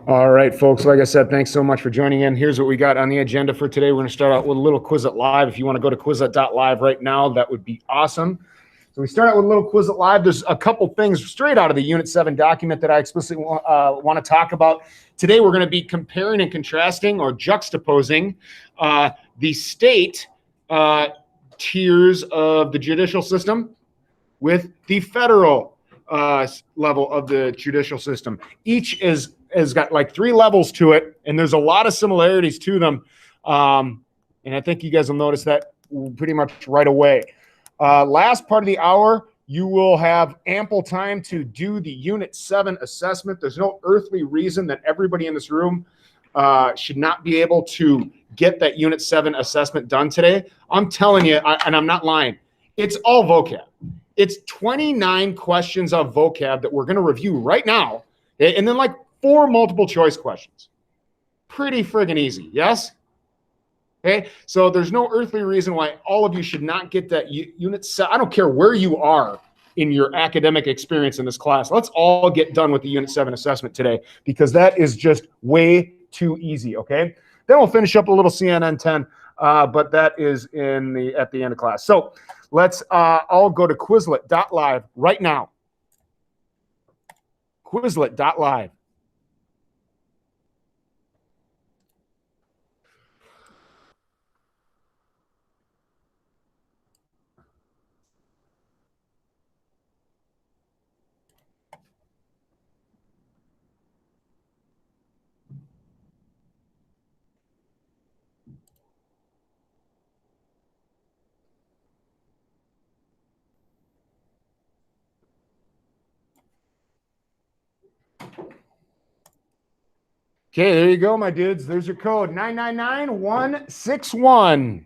All right, folks. Like I said, thanks so much for joining in. Here's what we got on the agenda for today. We're going to start out with a little Quizlet Live. If you want to go to Quizlet.live right now, that would be awesome. So we start out with a little Quizlet Live. There's a couple things straight out of the Unit 7 document that I explicitly want to talk about. Today, we're going to be comparing and contrasting or juxtaposing the state tiers of the judicial system with the federal level of the judicial system. Each has got like 3 levels to it, and there's a lot of similarities to them. And I think you guys will notice that pretty much right away. Last part of the hour, you will have ample time to do the Unit 7 assessment. There's no earthly reason that everybody in this room should not be able to get that Unit 7 assessment done today. I'm telling you, and I'm not lying, it's all vocab. It's 29 questions of vocab that we're going to review right now, and then like 4 multiple choice questions. Pretty friggin' easy, yes? Okay, so there's no earthly reason why all of you should not get that Unit 7. I don't care where you are in your academic experience in this class. Let's all get done with the Unit 7 assessment today, because that is just way too easy, okay? Then we'll finish up a little CNN 10, but that is at the end of class. So let's all go to Quizlet.live right now. Quizlet.live. Okay, there you go, my dudes. There's your code, 999161.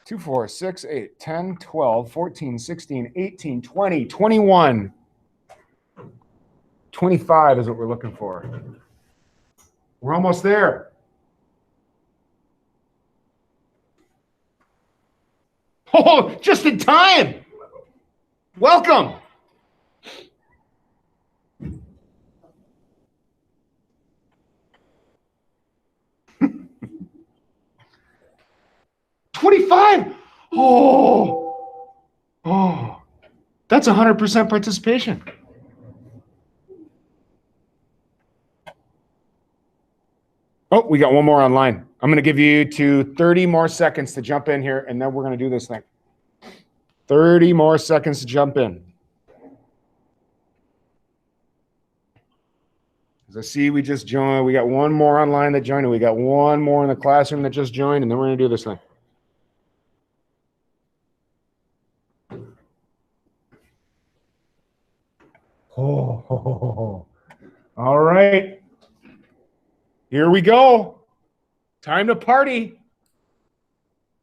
2, 4, 6, 8, 10, 12, 14, 16, 18, 20, 21. 25 is what we're looking for. We're almost there. Oh, just in time. Welcome. $25. Oh, that's 100% participation. Oh, we got one more online. I'm going to give you 30 more seconds to jump in here, and then we're going to do this thing. 30 more seconds to jump in. As I see, we just joined. We got one more online that joined, and we got one more in the classroom that just joined, and then we're going to do this thing. Oh, all right. Here we go. Time to party.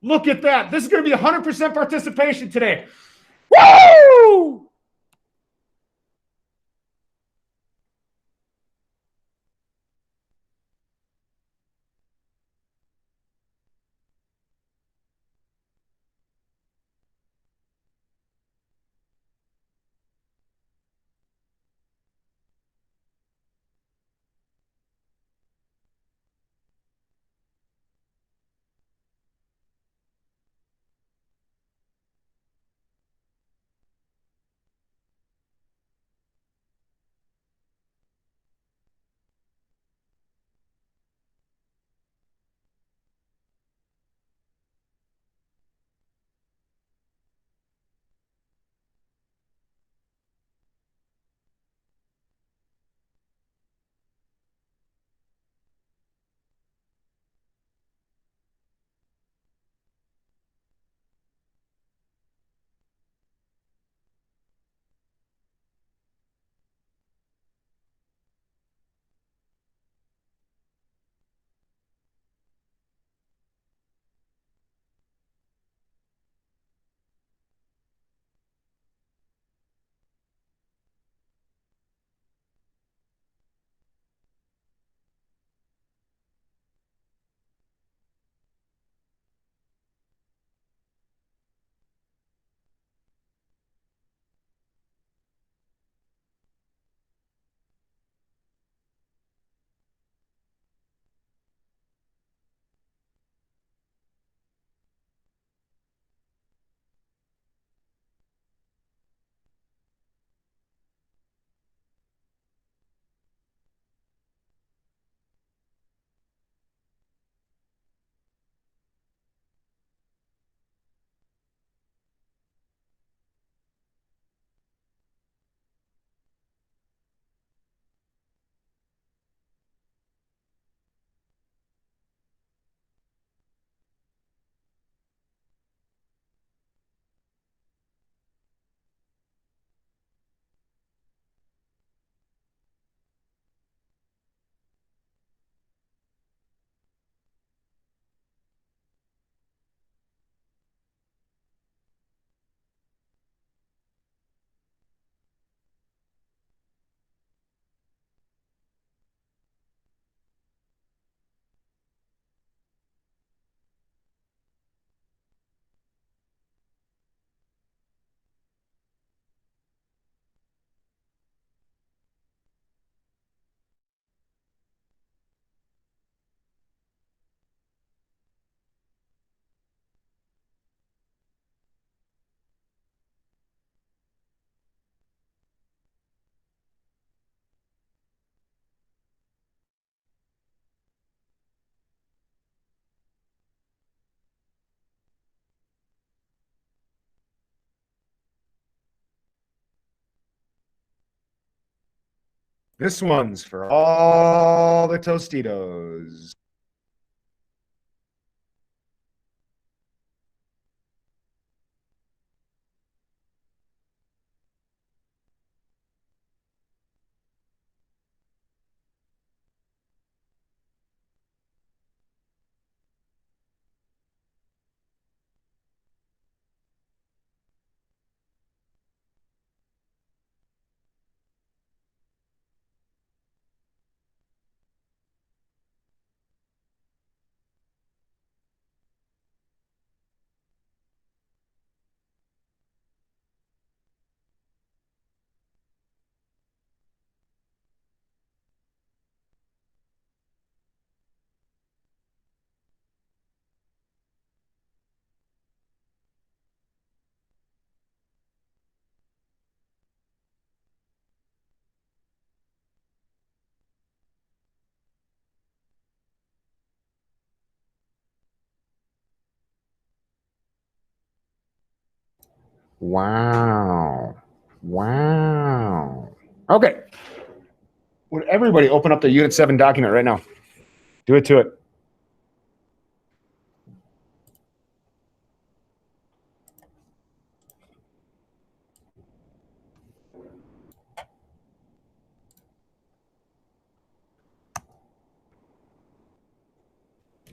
Look at that. This is going to be 100% participation today. Woo! This one's for all the Tostitos. Wow. Wow. Okay. Would everybody open up the Unit 7 document right now? Do it to it.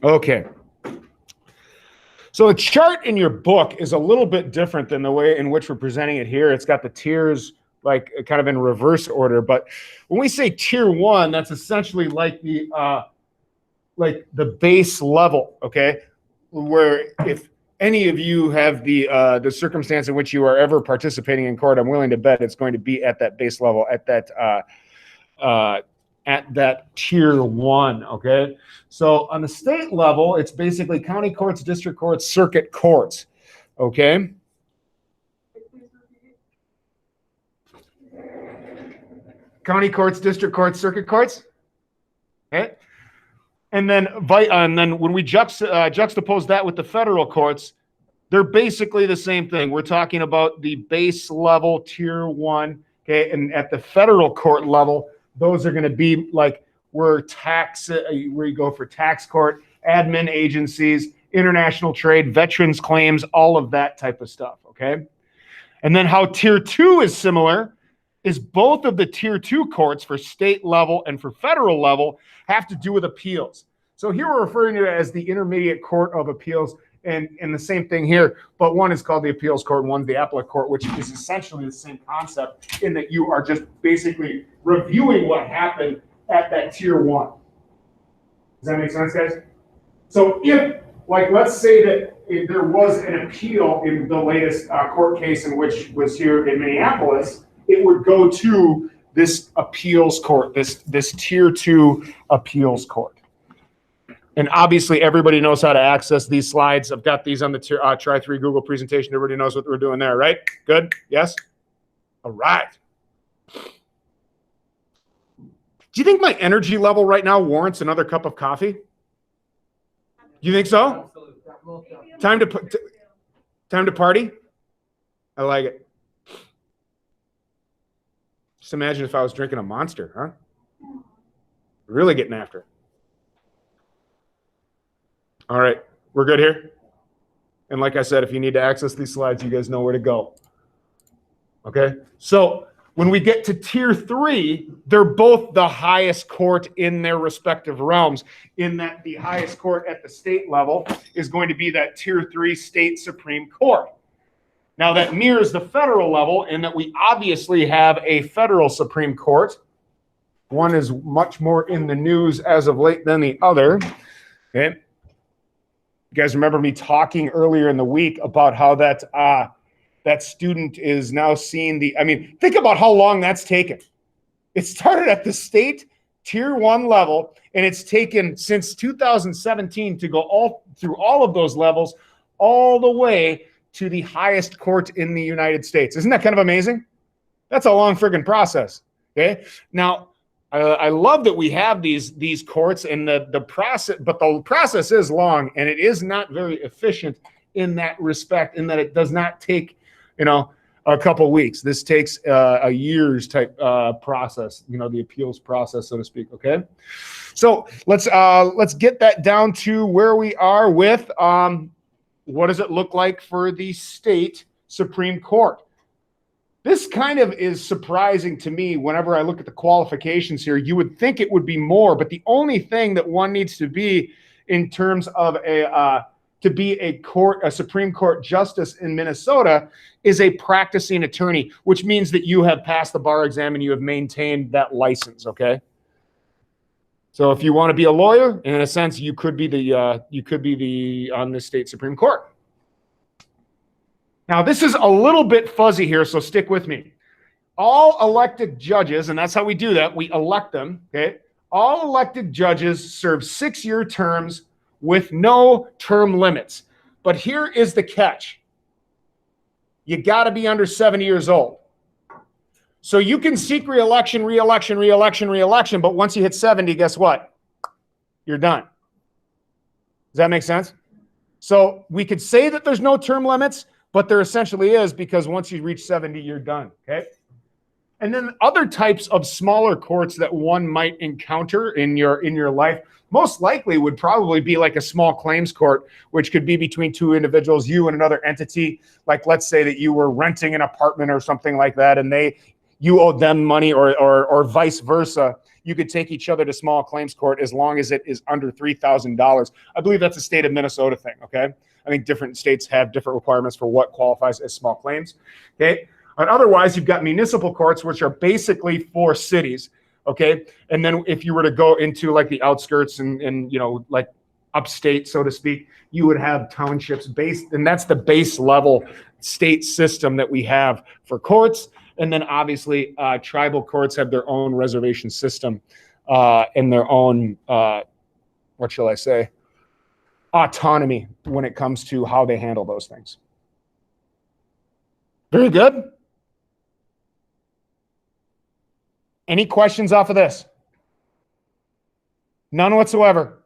Okay. So the chart in your book is a little bit different than the way in which we're presenting it here. It's got the tiers like kind of in reverse order. But when we say tier 1, that's essentially like the base level, okay? Where if any of you have the circumstance in which you are ever participating in court, I'm willing to bet it's going to be at that base level, at that tier 1, okay? So on the state level, it's basically county courts, district courts, circuit courts, okay? County courts, district courts, circuit courts, okay? And then when we juxtapose that with the federal courts, they're basically the same thing. We're talking about the base level tier 1, okay? And at the federal court level, those are going to be like where you go for tax court, admin agencies, international trade, veterans claims, all of that type of stuff, okay? And then how tier 2 is similar is both of the tier 2 courts for state level and for federal level have to do with appeals. So here we're referring to it as the Intermediate Court of Appeals, and the same thing here, but one is called the appeals court and one's the appellate court, which is essentially the same concept in that you are just basically reviewing what happened at that tier 1. Does that make sense, guys? So if, like, let's say that if there was an appeal in the latest court case in which was here in Minneapolis, it would go to this appeals court, this tier 2 appeals court. And obviously, everybody knows how to access these slides. I've got these on the Try 3 Google presentation. Everybody knows what we're doing there, right? Good? Yes? All right. Do you think my energy level right now warrants another cup of coffee? You think so? Time to party? I like it. Just imagine if I was drinking a Monster, huh? Really getting after it. All right, we're good here. And like I said, if you need to access these slides, you guys know where to go. Okay, so when we get to tier 3, they're both the highest court in their respective realms, in that the highest court at the state level is going to be that tier 3 state Supreme Court. Now that mirrors the federal level in that we obviously have a federal Supreme Court. One is much more in the news as of late than the other. Okay. You guys remember me talking earlier in the week about how that student is now seeing think about how long that's taken. It started at the state tier 1 level, and it's taken since 2017 to go through all of those levels, all the way to the highest court in the United States. Isn't that kind of amazing? That's a long friggin' process. Okay. Now, I love that we have these courts and the process, but the process is long and it is not very efficient in that respect, in that it does not take, a couple weeks. This takes a year's type process, you know, the appeals process, so to speak. Okay, so let's get that down to where we are with what does it look like for the state Supreme Court. This kind of is surprising to me whenever I look at the qualifications here. You would think it would be more, but the only thing that one needs to be in terms of to be a Supreme Court justice in Minnesota is a practicing attorney, which means that you have passed the bar exam and you have maintained that license, okay? So if you want to be a lawyer, in a sense, you could be on the state Supreme Court. Now, this is a little bit fuzzy here, so stick with me. All elected judges, and that's how we do that, we elect them, okay? All elected judges serve 6-year terms with no term limits. But here is the catch. You got to be under 70 years old. So you can seek re-election, re-election, re-election, re-election, but once you hit 70, guess what? You're done. Does that make sense? So we could say that there's no term limits, but there essentially is, because once you reach 70, you're done, okay? And then other types of smaller courts that one might encounter in your life most likely would probably be like a small claims court, which could be between two individuals, you and another entity. Like, let's say that you were renting an apartment or something like that, and you owed them money, or vice versa. You could take each other to small claims court as long as it is under $3,000. I believe that's a state of Minnesota thing, okay? I think different states have different requirements for what qualifies as small claims, okay? And otherwise, you've got municipal courts, which are basically for cities, okay? And then if you were to go into like the outskirts and you know, like upstate, so to speak, you would have townships based, and that's the base level state system that we have for courts. And then obviously tribal courts have their own reservation system and their own, what shall I say, autonomy when it comes to how they handle those things. Very good. Any questions off of this? None whatsoever.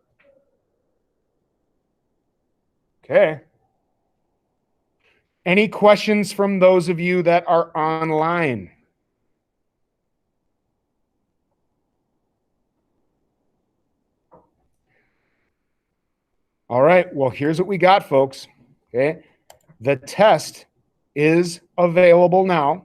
Okay. Any questions from those of you that are online? All right, well, here's what we got, folks. Okay, the test is available now.